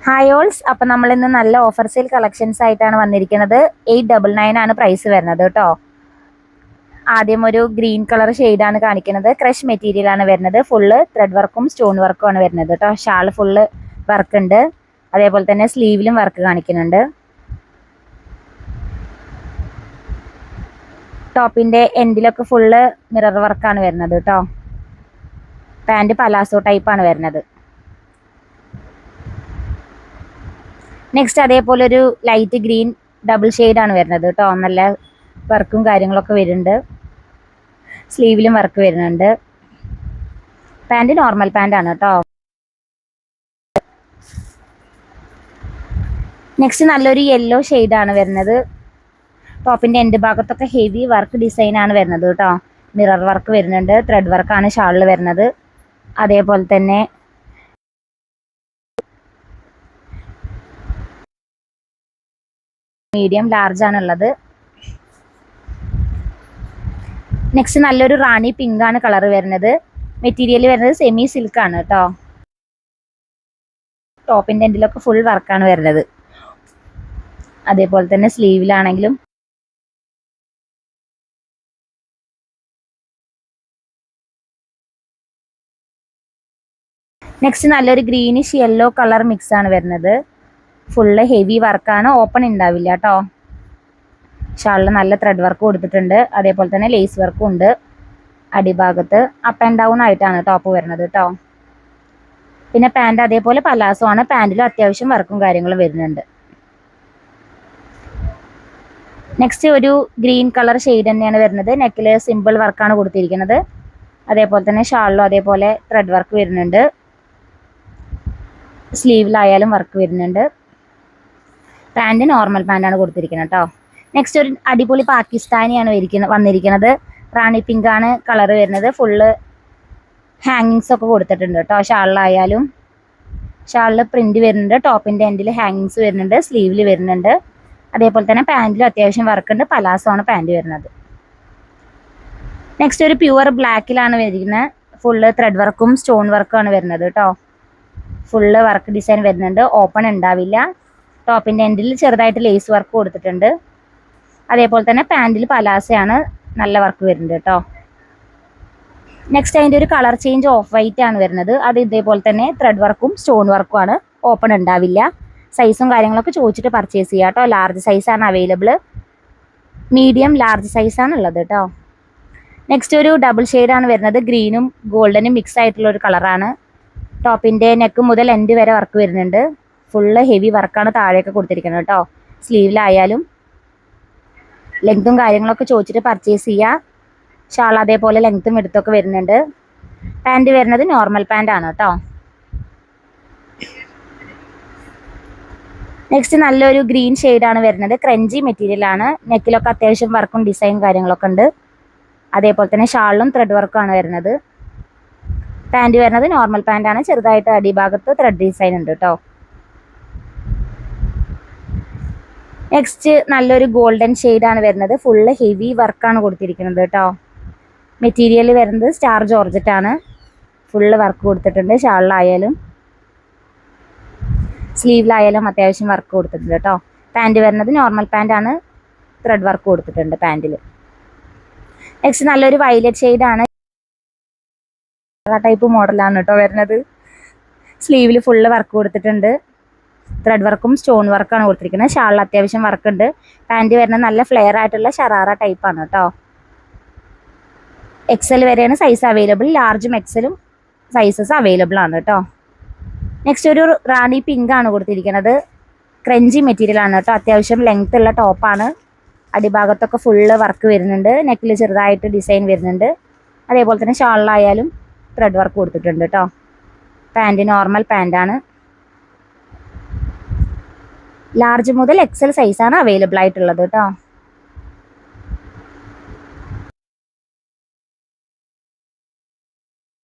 Hi ഓൾസ്, അപ്പം നമ്മൾ ഇന്ന് നല്ല ഓഫർ സെയിൽ കളക്ഷൻസ് ആയിട്ടാണ് വന്നിരിക്കുന്നത്. 899 ആണ് പ്രൈസ് വരുന്നത് കേട്ടോ. ആദ്യം ഒരു ഗ്രീൻ കളർ ഷെയ്ഡാണ് കാണിക്കുന്നത്. ക്രഷ് മെറ്റീരിയൽ ആണ് വരുന്നത്. ഫുള്ള് ത്രെഡ് വർക്കും സ്റ്റോൺ വർക്കും ആണ് വരുന്നത് കേട്ടോ. ഷാൾ ഫുള്ള് വർക്ക് ഉണ്ട്. അതേപോലെ തന്നെ സ്ലീവിലും വർക്ക് കാണിക്കുന്നുണ്ട്. ടോപ്പിൻ്റെ എൻഡിലൊക്കെ ഫുള്ള് മിറർ വർക്കാണ് വരുന്നത് കേട്ടോ. പാൻറ് പലാസോ ടൈപ്പാണ് വരുന്നത്. നെക്സ്റ്റ് അതേപോലെ ഒരു ലൈറ്റ് ഗ്രീൻ ഡബിൾ ഷെയ്ഡാണ് വരുന്നത് കേട്ടോ. നല്ല വർക്കും കാര്യങ്ങളൊക്കെ വരുന്നുണ്ട്. സ്ലീവിലും വർക്ക് വരുന്നുണ്ട്. പാൻറ് നോർമൽ പാൻ്റാണ് കേട്ടോ. നെക്സ്റ്റ് നല്ലൊരു യെല്ലോ ഷെയ്ഡാണ് വരുന്നത്. ടോപ്പിൻ്റെ എൻഡ് ഭാഗത്തൊക്കെ ഹെവി വർക്ക് ഡിസൈനാണ് വരുന്നത് കേട്ടോ. മിറർ വർക്ക് വരുന്നുണ്ട്. ത്രെഡ് വർക്കാണ് ഷാളിൽ വരുന്നത്. അതേപോലെ തന്നെ മീഡിയം ലാർജ് ആണുള്ളത്. നെക്സ്റ്റ് നല്ലൊരു റാണി പിങ്ക് ആണ് കളർ വരുന്നത്. മെറ്റീരിയൽ വരുന്നത് സെമി സിൽക്ക് ആണ് കേട്ടോ. ടോപ്പിൻ്റെ എൻഡിലൊക്കെ ഫുൾ വർക്കാണ് വരുന്നത്. അതേപോലെ തന്നെ സ്ലീവിലാണെങ്കിലും നെക്സ്റ്റ് നല്ലൊരു ഗ്രീനിഷ് യെല്ലോ കളർ മിക്സ് ആണ് വരുന്നത്. ഫുള്ള് ഹെവി വർക്കാണ്. ഓപ്പൺ ഉണ്ടാവില്ല കേട്ടോ. ഷാളിൽ നല്ല ത്രെഡ് വർക്ക് കൊടുത്തിട്ടുണ്ട്. അതേപോലെ തന്നെ ലേസ് വർക്കും ഉണ്ട്. അടിഭാഗത്ത് അപ്പ് ആൻഡ് ഡൗൺ ആയിട്ടാണ് ടോപ്പ് വരുന്നത് കേട്ടോ. പിന്നെ പാൻറ് അതേപോലെ പലാസോ ആണ്. പാൻറ്റിലും അത്യാവശ്യം വർക്കും കാര്യങ്ങളും വരുന്നുണ്ട്. നെക്സ്റ്റ് ഒരു ഗ്രീൻ കളർ ഷെയ്ഡ് തന്നെയാണ് വരുന്നത്. നെക്കിൽ സിമ്പിൾ വർക്കാണ് കൊടുത്തിരിക്കുന്നത്. അതേപോലെ തന്നെ ഷാളിലും അതേപോലെ ത്രെഡ് വർക്ക് വരുന്നുണ്ട്. സ്ലീവിലായാലും വർക്ക് വരുന്നുണ്ട്. പാൻറ് നോർമൽ പാൻ്റാണ് കൊടുത്തിരിക്കുന്നത് കേട്ടോ. നെക്സ്റ്റ് ഒരു അടിപൊളി പാകിസ്ഥാനിയാണ് വന്നിരിക്കുന്നത്. റാണി പിങ്ക് ആണ് കളർ വരുന്നത്. ഫുള്ള് ഹാങ്ങിങ്സ് ഒക്കെ കൊടുത്തിട്ടുണ്ട് കേട്ടോ. ഷാളിലായാലും ഷാളിൽ പ്രിന്റ് വരുന്നുണ്ട്. ടോപ്പിൻ്റെ എൻഡിൽ ഹാങ്ങിങ്സ് വരുന്നുണ്ട്. സ്ലീവിൽ വരുന്നുണ്ട്. അതേപോലെ തന്നെ പാൻറ്റിലും അത്യാവശ്യം വർക്ക് ഉണ്ട്. പലാസോ ആണ് പാൻറ് വരുന്നത്. നെക്സ്റ്റ് ഒരു പ്യുവർ ബ്ലാക്കിലാണ് വരുന്നത്. ഫുള്ള് ത്രെഡ് വർക്കും സ്റ്റോൺ വർക്കും ആണ് വരുന്നത് കേട്ടോ. ഫുള്ള് വർക്ക് ഡിസൈൻ വരുന്നുണ്ട്. ഓപ്പൺ ഉണ്ടാവില്ല. ടോപ്പിൻ്റെ എൻഡിൽ ചെറുതായിട്ട് ലേസ് വർക്ക് കൊടുത്തിട്ടുണ്ട്. അതേപോലെ തന്നെ പാൻറ്റിൽ പലാസയാണ് നല്ല വർക്ക് വരുന്നുണ്ട് കേട്ടോ. നെക്സ്റ്റ് അതിൻ്റെ ഒരു കളർ ചേഞ്ച് ഓഫ് വൈറ്റ് ആണ് വരുന്നത്. അത് ഇതേപോലെ തന്നെ ത്രെഡ് വർക്കും സ്റ്റോൺ വർക്കും ആണ്. ഓപ്പൺ ഉണ്ടാവില്ല. സൈസും കാര്യങ്ങളൊക്കെ ചോദിച്ചിട്ട് പർച്ചേസ് ചെയ്യുക കേട്ടോ. ലാർജ് സൈസാണ് അവൈലബിൾ. മീഡിയം ലാർജ് സൈസാണ് ഉള്ളത് കേട്ടോ. നെക്സ്റ്റ് ഒരു ഡബിൾ ഷെയ്ഡാണ് വരുന്നത്. ഗ്രീനും ഗോൾഡനും മിക്സ് ആയിട്ടുള്ള ഒരു കളറാണ്. ടോപ്പിൻ്റെ നെക്ക് മുതൽ എൻഡ് വരെ വർക്ക് വരുന്നുണ്ട്. ഫുള്ള് ഹെവി വർക്കാണ് താഴെയൊക്കെ കൊടുത്തിരിക്കുന്നത് കേട്ടോ. സ്ലീവിലായാലും ലെങ്ത്തും കാര്യങ്ങളൊക്കെ ചോദിച്ചിട്ട് പർച്ചേസ് ചെയ്യുക. ഷാൾ അതേപോലെ ലെങ്ത്തും എടുത്തൊക്കെ വരുന്നുണ്ട്. പാൻറ് വരുന്നത് നോർമൽ പാൻ്റാണ് കേട്ടോ. നെക്സ്റ്റ് നല്ലൊരു ഗ്രീൻ ഷെയ്ഡാണ് വരുന്നത്. ക്രഞ്ചി മെറ്റീരിയൽ ആണ്. നെക്കിലൊക്കെ അത്യാവശ്യം വർക്കും ഡിസൈൻ കാര്യങ്ങളൊക്കെ ഉണ്ട്. അതേപോലെ തന്നെ ഷാളിലും ത്രെഡ് വർക്കാണ് വരുന്നത്. പാൻറ് വരുന്നത് നോർമൽ പാൻ്റാണ്. ചെറുതായിട്ട് അടിഭാഗത്ത് ത്രെഡ് ഡിസൈൻ ഉണ്ട് കേട്ടോ. നെക്സ്റ്റ് നല്ലൊരു ഗോൾഡൻ ഷെയ്ഡാണ് വരുന്നത്. ഫുള്ള് ഹെവി വർക്കാണ് കൊടുത്തിരിക്കുന്നത് കേട്ടോ. മെറ്റീരിയൽ വരുന്നത് സ്റ്റാർ ജോർജറ്റ് ആണ്. ഫുള്ള് വർക്ക് കൊടുത്തിട്ടുണ്ട്. ഷാളിലായാലും സ്ലീവിലായാലും അത്യാവശ്യം വർക്ക് കൊടുത്തിട്ടുണ്ട് കേട്ടോ. പാൻറ് വരുന്നത് നോർമൽ പാൻ്റാണ്. ത്രെഡ് വർക്ക് കൊടുത്തിട്ടുണ്ട് പാൻറ്റിൽ. നെക്സ്റ്റ് നല്ലൊരു വയലറ്റ് ഷെയ്ഡാണ്. ടൈപ്പ് മോഡലാണ് കേട്ടോ വരുന്നത്. സ്ലീവിൽ ഫുള്ള് വർക്ക് കൊടുത്തിട്ടുണ്ട്. ത്രെഡ് വർക്കും സ്റ്റോൺ വർക്കാണ് കൊടുത്തിരിക്കുന്നത്. ഷാളിൽ അത്യാവശ്യം വർക്ക് ഉണ്ട്. പാൻറ് വരുന്നത് നല്ല ഫ്ലെയർ ആയിട്ടുള്ള ഷറാറ ടൈപ്പാണ് കേട്ടോ. എക്സൽ വരെയാണ് സൈസ് അവൈലബിൾ. ലാർജും എക്സലും സൈസസ് അവൈലബിൾ ആണ് കേട്ടോ. നെക്സ്റ്റ് ഒരു റാണി പിങ്ക് ആണ് കൊടുത്തിരിക്കുന്നത്. ക്രഞ്ചി മെറ്റീരിയൽ ആണ് കേട്ടോ. അത്യാവശ്യം ലെങ്ത് ഉള്ള ടോപ്പാണ്. അടിഭാഗത്തൊക്കെ ഫുള്ള് വർക്ക് വരുന്നുണ്ട്. നെക്കിൽ ചെറുതായിട്ട് ഡിസൈൻ വരുന്നുണ്ട്. അതേപോലെ തന്നെ ഷാളിലായാലും ത്രെഡ് വർക്ക് കൊടുത്തിട്ടുണ്ട് കേട്ടോ. പാൻറ് നോർമൽ പാൻ്റാണ്. ലാർജ് മുതൽ എക്സൽ സൈസാണ് അവൈലബിൾ ആയിട്ടുള്ളത് കേട്ടോ.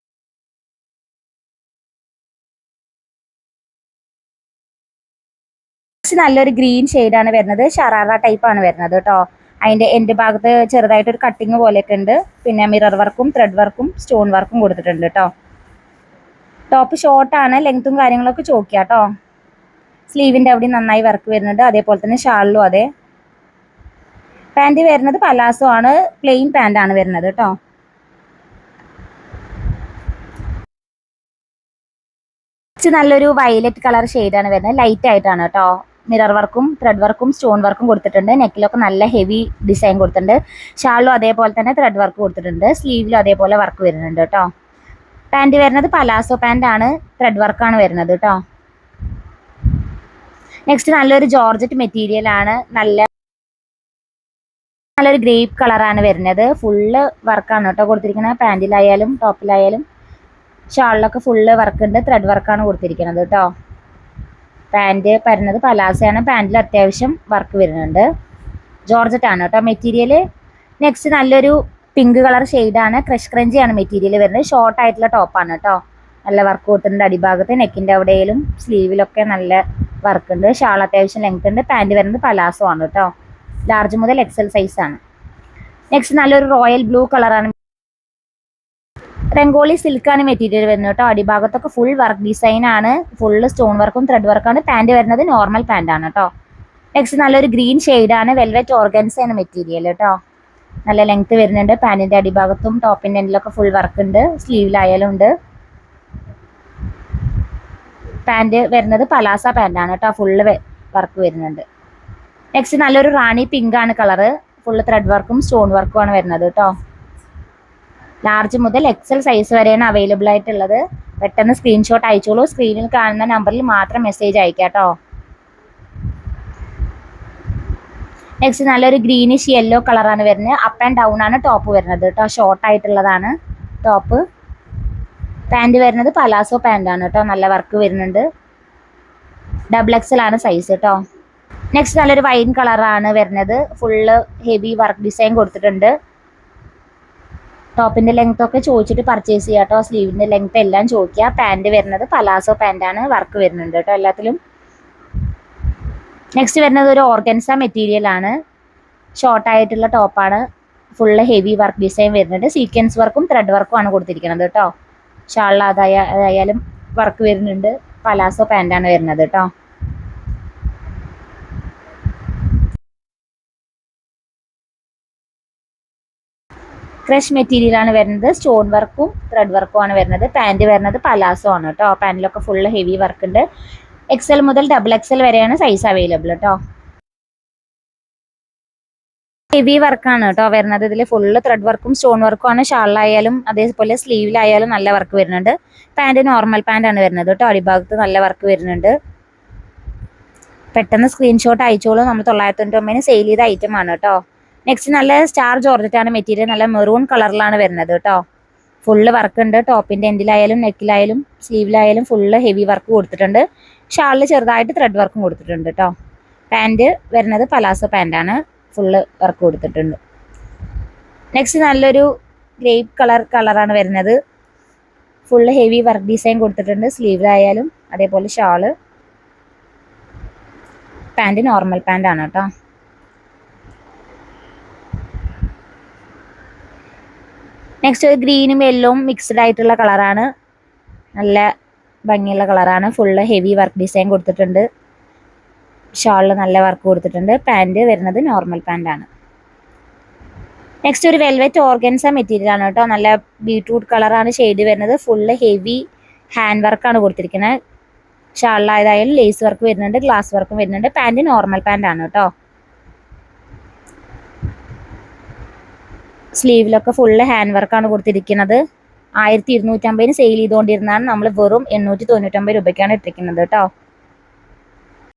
നല്ലൊരു ഗ്രീൻ ഷെയ്ഡാണ് വരുന്നത്. ഷറാറ ടൈപ്പാണ് വരുന്നത് കേട്ടോ. അതിൻ്റെ എൻഡ് ഭാഗത്ത് ചെറുതായിട്ടൊരു കട്ടിങ് പോലെയൊക്കെ ഉണ്ട്. പിന്നെ മിറർ വർക്കും ത്രെഡ് വർക്കും സ്റ്റോൺ വർക്കും കൊടുത്തിട്ടുണ്ട് കേട്ടോ. ടോപ്പ് ഷോർട്ടാണ്. ലെങ്ത്തും കാര്യങ്ങളൊക്കെ ചോദിക്കുക കേട്ടോ. സ്ലീവിൻ്റെ അവിടെ നന്നായി വർക്ക് വരുന്നുണ്ട്. അതേപോലെ തന്നെ ഷാളിലും അതെ. പാൻറ് വരുന്നത് പലാസോ ആണ്, പ്ലെയിൻ പാൻ്റ് ആണ് വരുന്നത് കേട്ടോ. നല്ലൊരു വയലറ്റ് കളർ ഷെയ്ഡാണ് വരുന്നത്, ലൈറ്റ് ആയിട്ടാണ് കേട്ടോ. മിറർ വർക്കും ത്രെഡ് വർക്കും സ്റ്റോൺ വർക്കും കൊടുത്തിട്ടുണ്ട്. നെക്കിലൊക്കെ നല്ല ഹെവി ഡിസൈൻ കൊടുത്തിട്ടുണ്ട്. ഷാളിലും അതേപോലെ തന്നെ ത്രെഡ് വർക്ക് കൊടുത്തിട്ടുണ്ട്. സ്ലീവിലും അതേപോലെ വർക്ക് വരുന്നുണ്ട് കേട്ടോ. പാൻറ് വരുന്നത് പലാസോ പാൻ്റ് ആണ്, ത്രെഡ് വർക്കാണ് വരുന്നത് കേട്ടോ. നെക്സ്റ്റ് നല്ലൊരു ജോർജറ്റ് മെറ്റീരിയൽ ആണ്, നല്ലൊരു ഗ്രേപ്പ് കളറാണ് വരുന്നത്. ഫുള്ള് വർക്കാണ് കേട്ടോ കൊടുത്തിരിക്കുന്നത്. പാൻറ്റിലായാലും ടോപ്പിലായാലും ഷാളിലൊക്കെ ഫുള്ള് വർക്ക് ഉണ്ട്. ത്രെഡ് വർക്കാണ് കൊടുത്തിരിക്കുന്നത് കേട്ടോ. പാൻറ് വരുന്നത് പലാസയാണ്. പാൻറ്റിൽ അത്യാവശ്യം വർക്ക് വരുന്നുണ്ട്. ജോർജറ്റ് ആണ് കേട്ടോ മെറ്റീരിയൽ. നെക്സ്റ്റ് നല്ലൊരു പിങ്ക് കളർ ഷെയ്ഡാണ്, ക്രഷ് ക്രഞ്ചിയാണ് മെറ്റീരിയൽ വരുന്നത്. ഷോർട്ട് ആയിട്ടുള്ള ടോപ്പാണ് കേട്ടോ. നല്ല വർക്ക് കൊടുത്തിട്ടുണ്ട് അടിഭാഗത്ത്, നെക്കിൻ്റെ അവിടെയും സ്ലീവിലൊക്കെ നല്ല വർക്ക് ഉണ്ട്. ഷാൾ അത്യാവശ്യം ലെങ്ത് ഉണ്ട്. പാൻറ് വരുന്നത് പലാസോ ആണ് കേട്ടോ. ലാർജ് മുതൽ എക്സൽ സൈസ് ആണ്. നെക്സ്റ്റ് നല്ലൊരു റോയൽ ബ്ലൂ കളറാണ്. രംഗോളി സിൽക്കാണ് മെറ്റീരിയൽ വരുന്നത് കേട്ടോ. അടിഭാഗത്തൊക്കെ ഫുൾ വർക്ക് ഡിസൈൻ ആണ്, ഫുള്ള് സ്റ്റോൺ വർക്കും ത്രെഡ് വർക്കാണ്. പാൻറ് വരുന്നത് നോർമൽ പാൻ്റ് ആണ് കേട്ടോ. നെക്സ്റ്റ് നല്ലൊരു ഗ്രീൻ ഷെയ്ഡാണ്, വെൽവെറ്റ് ഓർഗൻസ ആണ് മെറ്റീരിയൽ കേട്ടോ. നല്ല ലെങ്ത് വരുന്നുണ്ട്. പാൻറ്റിൻ്റെ അടിഭാഗത്തും ടോപ്പിൻ്റെ എൻഡിലൊക്കെ ഫുൾ വർക്ക് ഉണ്ട്. സ്ലീവിലായാലും ഉണ്ട്. പാൻറ് വരുന്നത് പലാസ പാൻ്റ് ആണ് കേട്ടോ. ഫുള്ള് വർക്ക് വരുന്നുണ്ട്. നെക്സ്റ്റ് നല്ലൊരു റാണി പിങ്ക് ആണ് കളറ്, ഫുള്ള് ത്രെഡ് വർക്കും സ്റ്റോൺ വർക്കും ആണ് വരുന്നത് കേട്ടോ. ലാർജ് മുതൽ എക്സൽ സൈസ് വരെയാണ് അവൈലബിൾ ആയിട്ടുള്ളത്. പെട്ടെന്ന് സ്ക്രീൻഷോട്ട് അയച്ചോളൂ. സ്ക്രീനിൽ കാണുന്ന നമ്പറിൽ മാത്രം മെസ്സേജ് അയക്കാം കേട്ടോ. നെക്സ്റ്റ് നല്ലൊരു ഗ്രീനിഷ് യെല്ലോ കളറാണ് വരുന്നത്. അപ്പ് ആൻഡ് ഡൗൺ ആണ് ടോപ്പ് വരുന്നത് കേട്ടോ. ഷോർട്ട് ആയിട്ടുള്ളതാണ് ടോപ്പ്. പാൻറ് വരുന്നത് പലാസോ പാൻ്റ് ആണ് കേട്ടോ. നല്ല വർക്ക് വരുന്നുണ്ട്. ഡബിൾ എക്സൽ ആണ് സൈസ് കേട്ടോ. നെക്സ്റ്റ് നല്ലൊരു വൈൻ കളറാണ് വരുന്നത്. ഫുള്ള് ഹെവി വർക്ക് ഡിസൈൻ കൊടുത്തിട്ടുണ്ട്. ടോപ്പിൻ്റെ ലെങ്ത് ഒക്കെ ചോദിച്ചിട്ട് പർച്ചേസ് ചെയ്യാം കേട്ടോ. സ്ലീവിൻ്റെ ലെങ്ത് എല്ലാം ചോദിക്കുക. പാൻറ് വരുന്നത് പലാസോ പാൻ്റാണ്, വർക്ക് വരുന്നുണ്ട് കേട്ടോ എല്ലാത്തിലും. നെക്സ്റ്റ് വരുന്നത് ഒരു ഓർഗൻസ മെറ്റീരിയൽ ആണ്, ഷോർട്ട് ആയിട്ടുള്ള ടോപ്പാണ്. ഫുള്ള് ഹെവി വർക്ക് ഡിസൈൻ വരുന്നുണ്ട്. സീക്വൻസ് വർക്കും ത്രെഡ് വർക്കും ആണ് കൊടുത്തിരിക്കുന്നത് കേട്ടോ. ഷാളിൽ അതായാലും വർക്ക് വരുന്നുണ്ട്. പലാസോ പാൻ്റാണ് വരുന്നത് കേട്ടോ. ക്രഷ് മെറ്റീരിയൽ ആണ് വരുന്നത്. സ്റ്റോൺ വർക്കും ത്രെഡ് വർക്കും ആണ് വരുന്നത്. പാൻറ് വരുന്നത് പലാസോ ആണ് കേട്ടോ. പാൻറ്റിലൊക്കെ ഫുള്ള് ഹെവി വർക്ക് ഉണ്ട്. എക്സൽ മുതൽ ഡബിൾ എക്സൽ വരെയാണ് സൈസ് അവൈലബിൾ കേട്ടോ. ഹെവി വർക്കാണ് കേട്ടോ വരുന്നത്. ഇതിൽ ഫുള്ള് ത്രെഡ് വർക്കും സ്റ്റോൺ വർക്കും ആണ്. ഷാളിലായാലും അതേപോലെ സ്ലീവിലായാലും നല്ല വർക്ക് വരുന്നുണ്ട്. പാൻറ് നോർമൽ പാൻ്റ് ആണ് വരുന്നത് കേട്ടോ. അടിഭാഗത്ത് നല്ല വർക്ക് വരുന്നുണ്ട്. പെട്ടെന്ന് സ്ക്രീൻഷോട്ട് അയച്ചോളൂ. നമ്മൾ 999 സെയിൽ ചെയ്ത ഐറ്റം ആണ് കേട്ടോ. നെക്സ്റ്റ് നല്ല സ്റ്റാർ ജോർജറ്റ് ആണ് മെറ്റീരിയൽ. നല്ല മെറൂൺ കളറിലാണ് വരുന്നത് കേട്ടോ. ഫുള്ള് വർക്ക് ഉണ്ട്. ടോപ്പിൻ്റെ എൻഡിലായാലും നെക്കിലായാലും സ്ലീവിലായാലും ഫുള്ള് ഹെവി വർക്ക് കൊടുത്തിട്ടുണ്ട്. ഷാളിൽ ചെറുതായിട്ട് ത്രെഡ് വർക്കും കൊടുത്തിട്ടുണ്ട് കേട്ടോ. പാൻറ് വരുന്നത് പലാസോ പാൻ്റാണ്, ഫുള്ള് വർക്ക് കൊടുത്തിട്ടുണ്ട്. നെക്സ്റ്റ് നല്ലൊരു ഗ്രേപ്പ് കളറാണ് വരുന്നത്. ഫുള്ള് ഹെവി വർക്ക് ഡിസൈൻ കൊടുത്തിട്ടുണ്ട്. സ്ലീവിലായാലും അതേപോലെ ഷാള്. പാൻറ് നോർമൽ പാൻ്റാണ് കേട്ടോ. നെക്സ്റ്റ് ഒരു ഗ്രീനും യെല്ലോവും മിക്സ്ഡ് ആയിട്ടുള്ള കളറാണ്. നല്ല ഭംഗിയുള്ള കളറാണ്. ഫുള്ള് ഹെവി വർക്ക് ഡിസൈൻ കൊടുത്തിട്ടുണ്ട്. ഷാളിൽ നല്ല വർക്ക് കൊടുത്തിട്ടുണ്ട്. പാൻറ് വരുന്നത് നോർമൽ പാൻ്റാണ്. നെക്സ്റ്റ് ഒരു വെൽവെറ്റ് ഓർഗൻസ മെറ്റീരിയൽ ആണ് കേട്ടോ. നല്ല ബീട്രൂട്ട് കളറാണ് ഷെയ്ഡ് വരുന്നത്. ഫുള്ള് ഹെവി ഹാൻഡ് വർക്കാണ് കൊടുത്തിരിക്കുന്നത്. ഷാളിലായതായാലും ലേസ് വർക്ക് വരുന്നുണ്ട്, ഗ്ലാസ് വർക്കും വരുന്നുണ്ട്. പാൻറ് നോർമൽ പാൻ്റാണ് കേട്ടോ. സ്ലീവിലൊക്കെ ഫുള്ള് ഹാൻഡ് വർക്കാണ് കൊടുത്തിരിക്കുന്നത്. 1250 സെയിൽ ചെയ്തുകൊണ്ടിരുന്നതാണ്. നമ്മൾ വെറും 899 രൂപയ്ക്കാണ് ഇട്ടിരിക്കുന്നത് കേട്ടോ.